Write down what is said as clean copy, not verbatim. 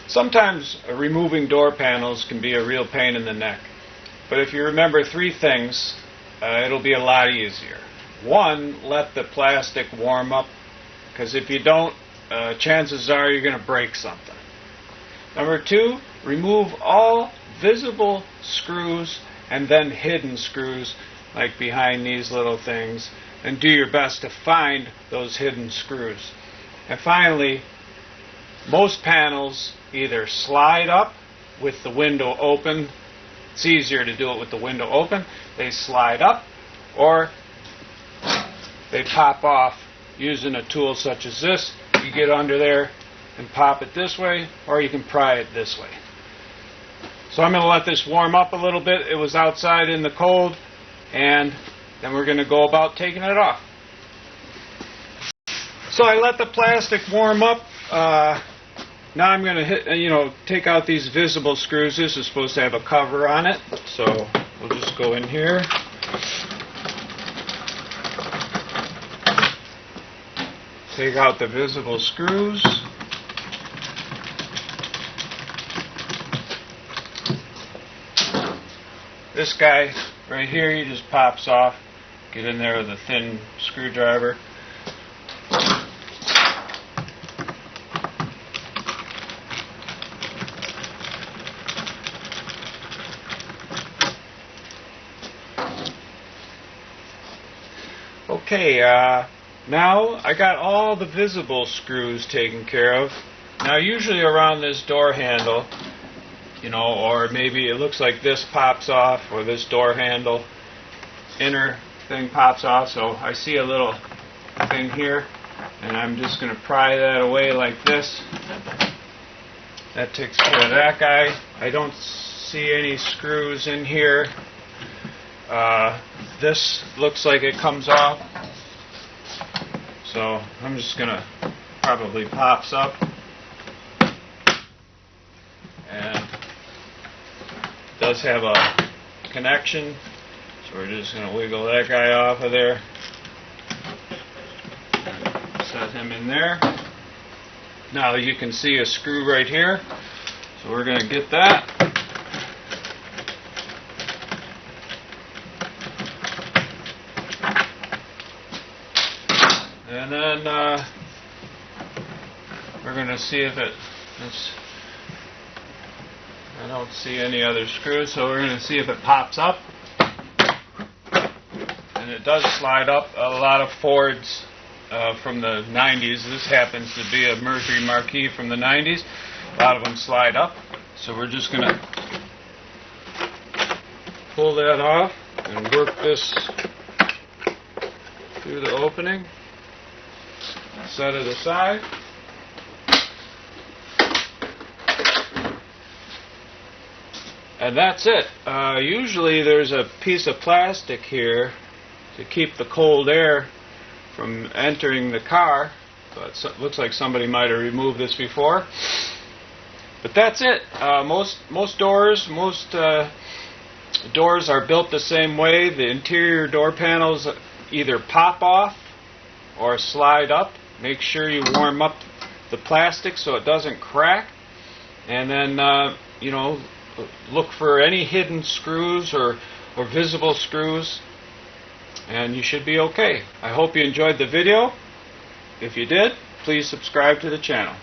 Sometimes removing door panels can be a real pain in the neck. But if you remember three things, it'll be a lot easier. One, let the plastic warm up, because if you don't, chances are you're going to break something. Number two, remove all visible screws and then hidden screws, like behind these little things, and do your best to find those hidden screws. And finally, most panels either slide up with the window open. It's easier to do it with the window open. They slide up, or they pop off using a tool such as this. You get under there and pop it this way, or you can pry it this way. So I'm going to let this warm up a little bit. It was outside in the cold, and then we're going to go about taking it off. So I let the plastic warm up. Now I'm going to take out these visible screws. This is supposed to have a cover on it, so we'll just go in here. Take out the visible screws. This guy right here, he just pops off. Get in there with a thin screwdriver. Okay, now I got all the visible screws taken care of. Now usually around this door handle, or maybe it looks like this pops off, or this door handle inner thing pops off, so I see a little thing here, and I'm just going to pry that away like this. That takes care of that guy. I don't see any screws in here. This looks like it comes off, so I'm just going to probably pops up, and does have a connection, so we're just going to wiggle that guy off of there, set him in there. Now you can see a screw right here, so we're going to get that. And then we're going to see if I don't see any other screws, so we're going to see if it pops up. And it does slide up. A lot of Fords from the 90s, this happens to be a Mercury Marquis from the 90s, a lot of them slide up. So we're just going to pull that off and work this through the opening. Set it aside. And that's it. Usually there's a piece of plastic here to keep the cold air from entering the car, but it looks like somebody might have removed this before. But that's it. Most doors are built the same way. The interior door panels either pop off or slide up. Make sure you warm up the plastic so it doesn't crack, and then look for any hidden screws or visible screws, and you should be okay. I hope you enjoyed the video. If you did, please subscribe to the channel.